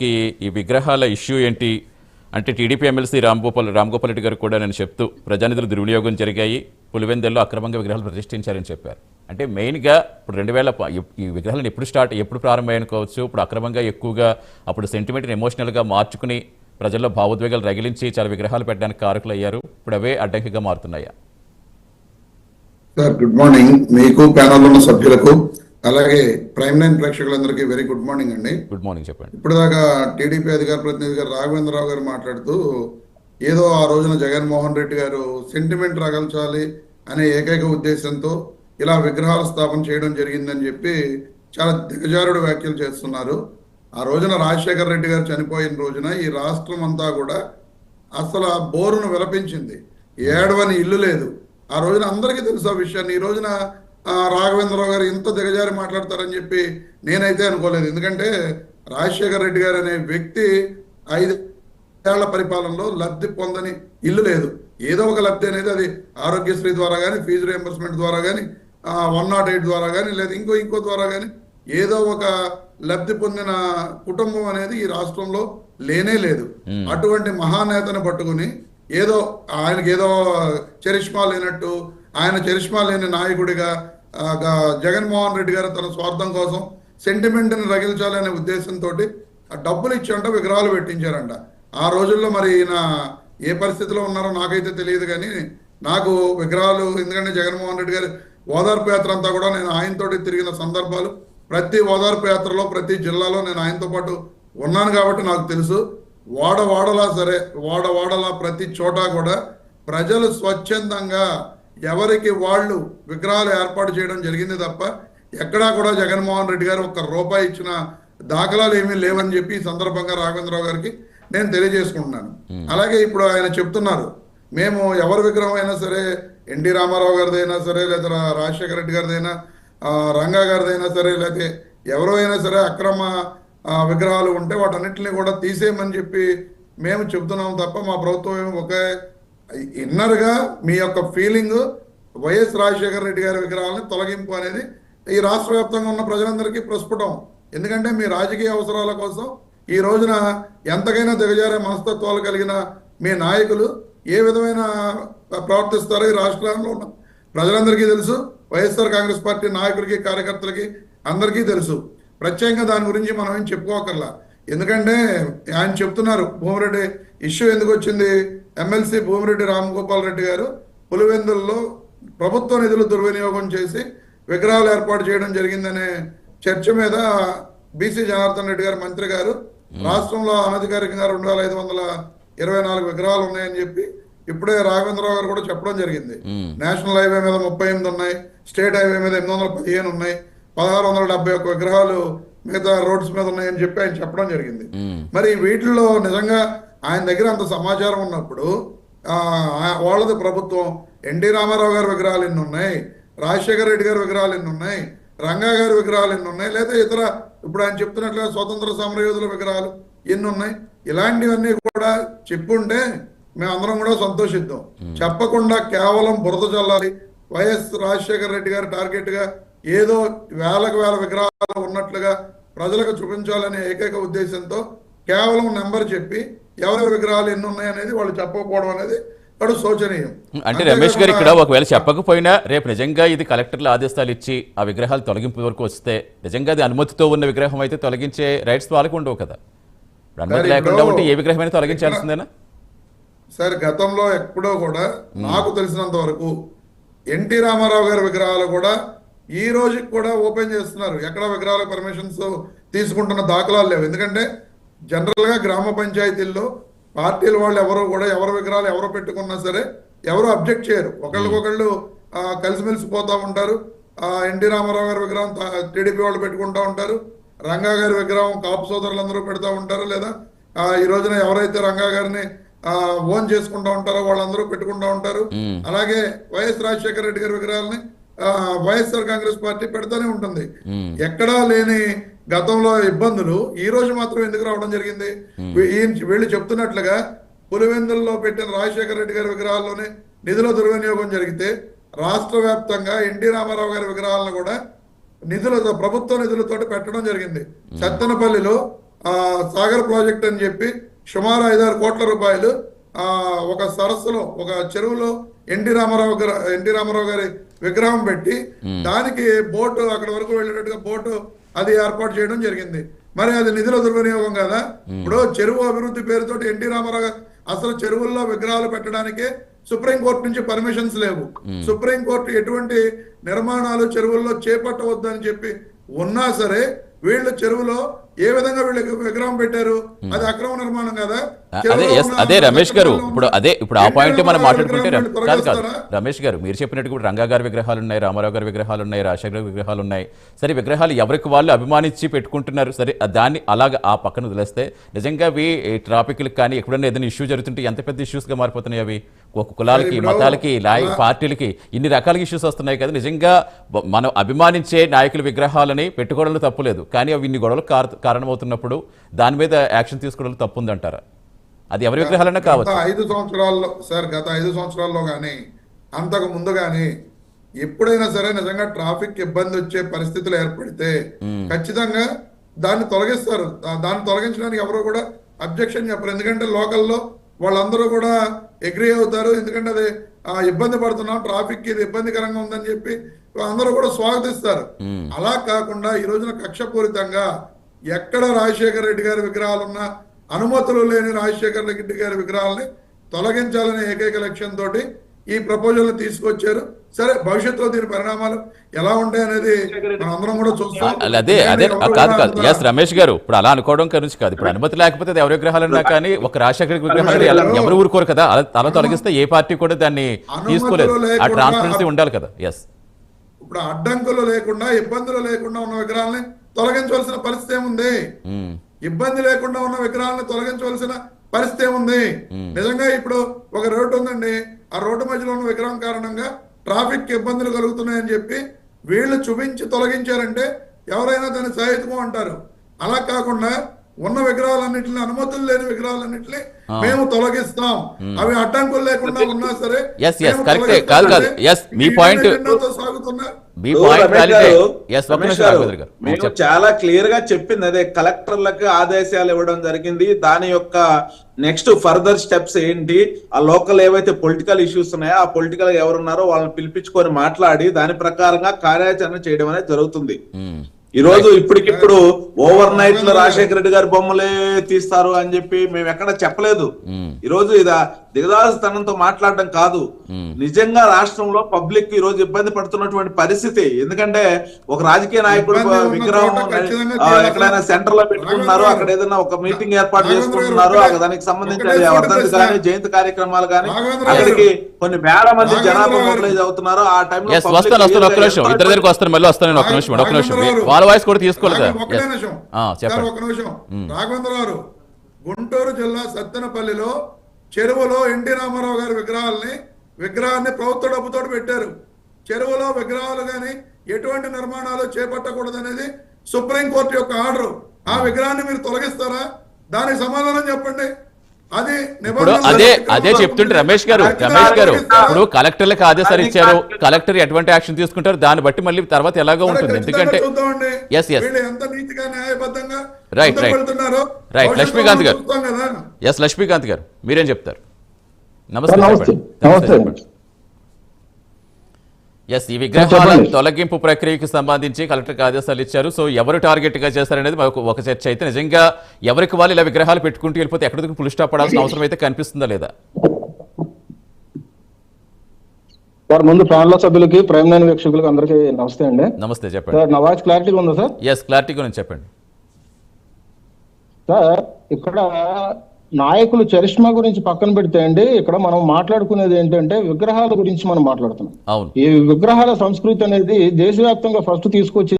కి ఈ విగ్రహాల ఇష్యూ ఏంటి అంటే టీడీపీ ఎమ్మెల్సీ రామ్ గోపాల్ రెడ్డి గారు కూడా నేను చెప్తూ ప్రజానిధులు దుర్వినియోగం జరిగాయి, పులివెందుల్లో అక్రమంగా విగ్రహాలు ప్రతిష్ఠించారని చెప్పారు. అంటే మెయిన్గా ఇప్పుడు 2000 ఈ విగ్రహాలను ఎప్పుడు ప్రారంభమనుకోవచ్చు, ఇప్పుడు అక్రమంగా ఎక్కువగా అప్పుడు సెంటిమెంట్ని ఎమోషనల్గా మార్చుకుని ప్రజల్లో భావోద్వేగాలు రగిలించి చాలా విగ్రహాలు పెట్టడానికి కారకులు అయ్యారు. ఇప్పుడు అవే అడ్డంకిగా మారుతున్నాయా? సార్ గుడ్ మార్నింగ్ మీకు, ప్యానల్ ఉన్న సభ్యులకు, అలాగే ప్రైమ్ నైన్ ప్రేక్షకులందరికీ వెరీ గుడ్ మార్నింగ్ అండి. Good morning. చెప్పండి. ఇప్పుడు దాకా టీడీపీ అధికార ప్రతినిధి గారు రాఘవేంద్రరావు గారు మాట్లాడుతూ ఏదో ఆ రోజున జగన్మోహన్ రెడ్డి గారు సెంటిమెంట్ రగల్చాలి అనే ఏకైక ఉద్దేశంతో ఇలా విగ్రహాల స్థాపన చేయడం జరిగిందని చెప్పి చాలా దిగజారుడు వ్యాఖ్యలు చేస్తున్నారు. ఆ రోజున రాజశేఖర రెడ్డి గారు చనిపోయిన రోజున ఈ రాష్ట్రం అంతా కూడా అసలు ఆ బోరును విలపించింది. ఏడవని ఇల్లు లేదు. ఆ రోజున అందరికీ తెలుసు ఆ విషయాన్ని. ఈ రోజున రాఘవేంద్రరావు గారు ఇంత దిగజారి మాట్లాడతారని చెప్పి నేనైతే అనుకోలేదు. ఎందుకంటే రాజశేఖర రెడ్డి గారు అనే వ్యక్తి 5 ఏళ్ల పరిపాలనలో లబ్ధి పొందని ఇల్లు లేదు. ఏదో ఒక లబ్ధి అనేది అది ఆరోగ్యశ్రీ ద్వారా కానీ, ఫీజు రియంబర్స్మెంట్ ద్వారా కానీ, 108 ద్వారా కానీ, లేదా ఇంకో ద్వారా కానీ ఏదో ఒక లబ్ధి పొందిన కుటుంబం అనేది ఈ రాష్ట్రంలో లేనే లేదు. అటువంటి మహానేతను పట్టుకుని ఏదో ఆయనకి ఏదో చరిష్మా లేనట్టు, ఆయన చరిష్మా లేని నాయకుడిగా జగన్మోహన్ రెడ్డి గారు తన స్వార్థం కోసం సెంటిమెంట్ని రగిల్చాలనే ఉద్దేశంతో డబ్బులు ఇచ్చారంట, విగ్రహాలు పెట్టించారంట. ఆ రోజుల్లో మరి ఈయన ఏ పరిస్థితిలో ఉన్నారో నాకైతే తెలియదు, కానీ నాకు విగ్రహాలు, ఎందుకంటే జగన్మోహన్ రెడ్డి గారి ఓదార్పు యాత్ర అంతా కూడా నేను ఆయనతోటి తిరిగిన సందర్భాలు, ప్రతి ఓదార్పు యాత్రలో ప్రతి జిల్లాలో నేను ఆయనతో పాటు ఉన్నాను కాబట్టి నాకు తెలుసు. వాడవాడలా ప్రతి చోట కూడా ప్రజలు స్వచ్ఛందంగా ఎవరికి వాళ్ళు విగ్రహాలు ఏర్పాటు చేయడం జరిగింది తప్ప ఎక్కడా కూడా జగన్మోహన్ రెడ్డి గారు ఒక్క రూపాయి ఇచ్చిన దాఖలాలు ఏమీ లేవని చెప్పి ఈ సందర్భంగా రాఘవేంద్రరావు గారికి నేను తెలియజేసుకుంటున్నాను. అలాగే ఇప్పుడు ఆయన చెప్తున్నారు, మేము ఎవరి విగ్రహం అయినా సరే, ఎన్టీ రామారావు గారిదైనా సరే, లేదా రాజశేఖర రెడ్డి గారిదైనా, రంగా గారిదైనా సరే, లేకపోతే ఎవరో అయినా సరే అక్రమ విగ్రహాలు ఉంటే వాటన్నిటిని కూడా తీసేయమని చెప్పి మేము చెప్తున్నాము తప్ప మా ప్రభుత్వం ఏమి ఒక ఇన్నర్గా మీ యొక్క ఫీలింగ్ వైఎస్ రాజశేఖర రెడ్డి గారి విగ్రహాలని తొలగింపు అనేది ఈ రాష్ట్ర వ్యాప్తంగా ఉన్న ప్రజలందరికీ ప్రస్ఫుటం. ఎందుకంటే మీ రాజకీయ అవసరాల కోసం ఈ రోజున ఎంతకైనా దిగజారే మనస్తత్వాలు కలిగిన మీ నాయకులు ఏ విధమైన ప్రవర్తిస్తారో ఈ రాష్ట్రంలో ఉన్న ప్రజలందరికీ తెలుసు. వైఎస్ఆర్ కాంగ్రెస్ పార్టీ నాయకులకి, కార్యకర్తలకి అందరికీ తెలుసు. ప్రత్యేకంగా దాని గురించి మనం ఏం చెప్పుకోకర్లా. ఎందుకంటే ఆయన చెప్తున్నారు భూమిరెడ్డి ఇష్యూ ఎందుకు వచ్చింది, ఎమ్మెల్సీ భూమిరెడ్డి రామ్ గోపాల్ రెడ్డి గారు పులివెందుల్లో ప్రభుత్వ నిధులు దుర్వినియోగం చేసి విగ్రహాలు ఏర్పాటు చేయడం జరిగిందనే చర్చ మీద బీసీ జనార్దన్ రెడ్డి గారు మంత్రి గారు రాష్ట్రంలో అనధికారికంగా 2524 విగ్రహాలు ఉన్నాయని చెప్పి ఇప్పుడే రాఘవేంద్రరావు గారు కూడా చెప్పడం జరిగింది. నేషనల్ హైవే మీద 38 ఉన్నాయి, స్టేట్ హైవే మీద 815 ఉన్నాయి, 1671 విగ్రహాలు మిగతా రోడ్స్ మీద ఉన్నాయని చెప్పి ఆయన చెప్పడం జరిగింది. మరి వీటిల్లో నిజంగా ఆయన దగ్గర అంత సమాచారం ఉన్నప్పుడు వాళ్ళది ప్రభుత్వం, ఎన్టీ రామారావు గారి విగ్రహాలు ఎన్ని ఉన్నాయి, రాజశేఖర రెడ్డి గారి విగ్రహాలు ఎన్ని ఉన్నాయి, రంగా గారి విగ్రహాలు ఎన్ని ఉన్నాయి, లేదా ఇతర ఇప్పుడు ఆయన చెప్తున్నట్లుగా స్వతంత్ర సమరయోధుల విగ్రహాలు ఎన్ని ఉన్నాయి, ఇలాంటివన్నీ కూడా చెప్పుంటే మేమందరం కూడా సంతోషిద్దాం. చెప్పకుండా కేవలం బురద చల్లాలి, వైఎస్ రాజశేఖర రెడ్డి గారి టార్గెట్ గా ఏదో వేల విగ్రహాలు ఉన్నట్లుగా ప్రజలకు చూపించాలనే ఏకైక ఉద్దేశంతో కేవలం నెంబర్ చెప్పి ఎవరి విగ్రహాలు ఎన్ని ఉన్నాయి అనేది వాళ్ళు చెప్పకపోవడం అనేది అటు శోచనీయం. అంటే రమేష్ గారు ఇక్కడ ఒకవేళ చెప్పకపోయినా రేపు నిజంగా ఇది కలెక్టర్ల ఆదేశాలు ఇచ్చి ఆ విగ్రహాలు తొలగింపు వరకు వస్తే నిజంగా అది అనుమతితో ఉన్న విగ్రహం అయితే తొలగించే రైట్స్ వాళ్ళకు ఉండవు కదా. అనుమతి లేకుండా ఉంటే ఏ విగ్రహమైనా తొలగించాల్సిందేనా సార్? గతంలో ఎప్పుడో కూడా నాకు తెలిసినంత వరకు ఎన్టీ రామారావు గారి విగ్రహాలు కూడా ఈ రోజుకి కూడా ఓపెన్ చేస్తున్నారు. ఎక్కడ విగ్రహాల పర్మిషన్స్ తీసుకుంటున్న దాఖలాలు లేవు. ఎందుకంటే జనరల్ గా గ్రామ పంచాయతీల్లో పార్టీల వాళ్ళు ఎవరో కూడా ఎవరి విగ్రహాలు ఎవరో పెట్టుకున్నా సరే ఎవరు అబ్జెక్ట్ చేయరు. ఒకళ్ళకొకళ్ళు కలిసిమెలిసి పోతా ఉంటారు. ఎన్టీ రామారావు గారి విగ్రహం టీడీపీ వాళ్ళు పెట్టుకుంటా ఉంటారు, రంగా గారి విగ్రహం కాపు సోదరులందరూ పెడతా ఉంటారు, లేదా ఈ రోజున ఎవరైతే రంగా గారిని ఓన్ చేసుకుంటా ఉంటారో వాళ్ళందరూ పెట్టుకుంటా ఉంటారు. అలాగే వైఎస్ రాజశేఖర రెడ్డి గారి విగ్రహాలని వైఎస్ఆర్ కాంగ్రెస్ పార్టీ పెడతానే ఉంటుంది. ఎక్కడా లేని గతంలో ఇబ్బందులు ఈ రోజు మాత్రం ఎందుకు రావడం జరిగింది? వీళ్ళు చెప్తున్నట్లుగా పులివెందుల్లో పెట్టిన రాజశేఖర రెడ్డి గారి విగ్రహాల్లోనే నిధుల దుర్వినియోగం జరిగితే రాష్ట్ర వ్యాప్తంగా ఎన్టీ రామారావు గారి విగ్రహాలను కూడా ప్రభుత్వ నిధులతో పెట్టడం జరిగింది. సత్తెనపల్లిలో సాగర్ ప్రాజెక్ట్ అని చెప్పి సుమారు 5-6 కోట్ల రూపాయలు ఒక సరస్సులో ఒక చెరువులో ఎన్టీ రామారావు గారి విగ్రహం పెట్టి దానికి బోటు అక్కడ వరకు వెళ్ళేటట్టుగా బోటు అది ఏర్పాటు చేయడం జరిగింది. మరి అది నిధుల దుర్వినియోగం కదా. ఇప్పుడు చెరువు అభివృద్ధి పేరుతోటి ఎన్టీ రామారావు గారు అసలు చెరువుల్లో విగ్రహాలు పెట్టడానికే సుప్రీంకోర్టు నుంచి పర్మిషన్స్ లేవు. సుప్రీంకోర్టు ఎటువంటి నిర్మాణాలు చెరువుల్లో చేపట్టవద్దని చెప్పి ఉన్నా సరే వీళ్ళు చెరువులో ఏ విధంగా వీళ్ళకి విగ్రహం పెట్టారు, అది అక్రమ నిర్మాణం కదా. అదే రమేష్ గారు, ఇప్పుడు ఆ పాయింట్ మనం మాట్లాడుకుంటే కాదు రమేష్ గారు, మీరు చెప్పినట్టు కూడా రంగా గారి విగ్రహాలు ఉన్నాయి, రామారావు గారి విగ్రహాలు ఉన్నాయి, రాజశేఖర విగ్రహాలు ఉన్నాయి. సరే విగ్రహాలు ఎవరికి వాళ్ళు అభిమానించి పెట్టుకుంటున్నారు. సరే దాన్ని అలాగా ఆ పక్కన వదిలేస్తే నిజంగా అవి ట్రాఫిక్లకు కానీ ఎక్కడైనా ఏదైనా ఇష్యూ జరుగుతుంటే ఎంత పెద్ద ఇష్యూస్గా మారిపోతున్నాయి అవి. ఒక కులాలకి, మతాలకి, పార్టీలకి ఇన్ని రకాల ఇష్యూస్ వస్తున్నాయి కదా. నిజంగా మనం అభిమానించే నాయకుల విగ్రహాలని పెట్టుకోవడంలో తప్పులేదు, కానీ అవి ఇన్ని గొడవలకు కారణమవుతున్నప్పుడు దాని మీద యాక్షన్ తీసుకోవడంలో తప్పు ఉందంటారా? అది ఎవరి విగ్రహాలన్నా కావచ్చు. గత 5 సంవత్సరాల్లో కానీ అంతకు ముందు కానీ ఎప్పుడైనా సరే నిజంగా ట్రాఫిక్ ఇబ్బంది వచ్చే పరిస్థితులు ఏర్పడితే ఖచ్చితంగా దాన్ని తొలగిస్తారు. దాన్ని తొలగించడానికి ఎవరు కూడా అబ్జెక్షన్ చెప్పరు. ఎందుకంటే లోకల్లో వాళ్ళందరూ కూడా అగ్రీ అవుతారు. ఎందుకంటే అది ఇబ్బంది పడుతున్నాం, ట్రాఫిక్ ఇది ఇబ్బందికరంగా ఉందని చెప్పి అందరూ కూడా స్వాగతిస్తారు. అలా కాకుండా ఈ రోజున కక్షపూరితంగా ఎక్కడ రాజశేఖర రెడ్డి గారి విగ్రహాలున్నా అనుమతులు లేని రాజశేఖర రెడ్డి గారి విగ్రహాలని తొలగించాలనే ఏకైక లక్ష్యంతో ఈ ప్రపోజల్ తీసుకొచ్చారు. సరే భవిష్యత్తులో దీని పరిణామాలు ఎలా ఉంటాయి అనేది అందరం కూడా చూస్తాం. అదే కాదు ఎస్ రమేష్ గారు, ఇప్పుడు అలా అనుకోవడం కనుక కాదు. ఇప్పుడు అనుమతి లేకపోతే అది ఎవరి విగ్రహాలన్నా కానీ ఒక రాజశేఖర విగ్రహాలు ఎవరు ఊరుకోరు కదా. అలా తొలగిస్తే ఏ పార్టీ కూడా దాన్ని తీసుకోలేదు. ఆ ట్రాన్స్పరెన్సీ ఉండాలి కదా. ఎస్ ఇప్పుడు అడ్డంకులు లేకుండా ఇబ్బందులు లేకుండా ఉన్న విగ్రహాలని తొలగించవలసిన పరిస్థితి ఏముంది? ఇబ్బంది లేకుండా ఉన్న విగ్రహాలను తొలగించవలసిన పరిస్థితి ఏముంది? నిజంగా ఇప్పుడు ఒక రోడ్డు ఉందండి, ఆ రోడ్డు మధ్యలో ఉన్న విగ్రహం కారణంగా ట్రాఫిక్ ఇబ్బందులు కలుగుతున్నాయని చెప్పి వీళ్ళు చూపించి తొలగించారంటే ఎవరైనా దాన్ని సహితము అంటారు. అలా కాకుండా ఉన్న విగ్రహాలన్నింటినీ, అనుమతులు లేని విగ్రహాలన్నింటినీ మేము తొలగిస్తాం, అవి అడ్డంకులు లేకుండా ఉన్నా సరే చాలా క్లియర్ గా చెప్పింది. అదే కలెక్టర్లకు ఆదేశాలు ఇవ్వడం జరిగింది. దాని యొక్క నెక్స్ట్ ఫర్దర్ స్టెప్స్ ఏంటి, ఆ లోకల్ ఏవైతే పొలిటికల్ ఇష్యూస్ ఉన్నాయో ఆ పొలిటికల్ ఎవరున్నారో వాళ్ళని పిలిపించుకొని మాట్లాడి దాని ప్రకారంగా కార్యాచరణ చేయడం అనేది జరుగుతుంది. ఈ రోజు ఇప్పటికిప్పుడు ఓవర్ నైట్ లో రాజశేఖర రెడ్డి గారి బొమ్మలే తీస్తారు అని చెప్పి మేము ఎక్కడ చెప్పలేదు. ఈ రోజు ఇది దిగదాస్తనంతో మాట్లాడడం కాదు, నిజంగా రాష్ట్రంలో పబ్లిక్ ఈ రోజు ఇబ్బంది పడుతున్నటువంటి పరిస్థితి. ఎందుకంటే ఒక రాజకీయ నాయకుడు విగ్రహం ఎక్కడైనా సెంటర్ లో పెట్టుకుంటున్నారు, అక్కడ ఏదైనా ఒక మీటింగ్ ఏర్పాటు చేసుకుంటున్నారు, దానికి సంబంధించిన వర్ధంతి కానీ జయంతి కార్యక్రమాలు కానీ అక్కడికి కొన్ని వేల మంది జనాభా మొబిలైజ్ అవుతున్నారు. ఆ టైంలో రాఘవేంద్రరావు గుంటూరు జిల్లా సత్తెనపల్లిలో చెరువులో ఎన్టీ రామారావు గారి విగ్రహాన్ని ప్రభుత్వ డబ్బుతో పెట్టారు. చెరువులో విగ్రహాలు కానీ ఎటువంటి నిర్మాణాలు చేపట్టకూడదు అనేది సుప్రీంకోర్టు యొక్క ఆర్డర్. ఆ విగ్రహాన్ని మీరు తొలగిస్తారా? దానికి సమాధానం చెప్పండి. అదే చెప్తుంటే రమేష్ గారు ఇప్పుడు కలెక్టర్లకు ఆదేశాలు ఇచ్చారు, కలెక్టర్ ఎటువంటి యాక్షన్ తీసుకుంటారు దాన్ని బట్టి మళ్ళీ తర్వాత ఎలాగో ఉంటుంది. ఎందుకంటే రైట్ లక్ష్మీకాంత్ గారు మీరేం చెప్తారు? నమస్తే. ఎస్, ఈ విగ్రహాల తొలగింపు ప్రక్రియకు సంబంధించి కలెక్టర్కి ఆదేశాలు ఇచ్చారు. సో ఎవరు టార్గెట్ గా చేశారనేది ఒక చర్చ అయితే, నిజంగా ఎవరికి వాళ్ళు ఇలా విగ్రహాలు పెట్టుకుంటూ వెళ్ళిపోతే ఎక్కడ ఫుల్ స్టాప్ పడాల్సిన అవసరం అయితే కనిపిస్తుందా లేదా? సార్ ముందు ప్యానల్ సభ్యులకి ప్రైమ్ లైన్ వీక్షకులకు అందరికీ నమస్తే అండి. నమస్తే, చెప్పండి. నా వాయిస్ క్లారిటీగా ఉందా సార్? ఎస్, క్లారిటీగా ఉంది, చెప్పండి. సార్ ఇక్కడ నాయకులు చరిష్మా గురించి పక్కన పెడితే అండి, ఇక్కడ మనం మాట్లాడుకునేది ఏంటంటే విగ్రహాల గురించి మనం మాట్లాడుతున్నాం. అవును, ఈ విగ్రహాల సంస్కృతి అనేది దేశవ్యాప్తంగా ఫస్ట్ తీసుకొచ్చి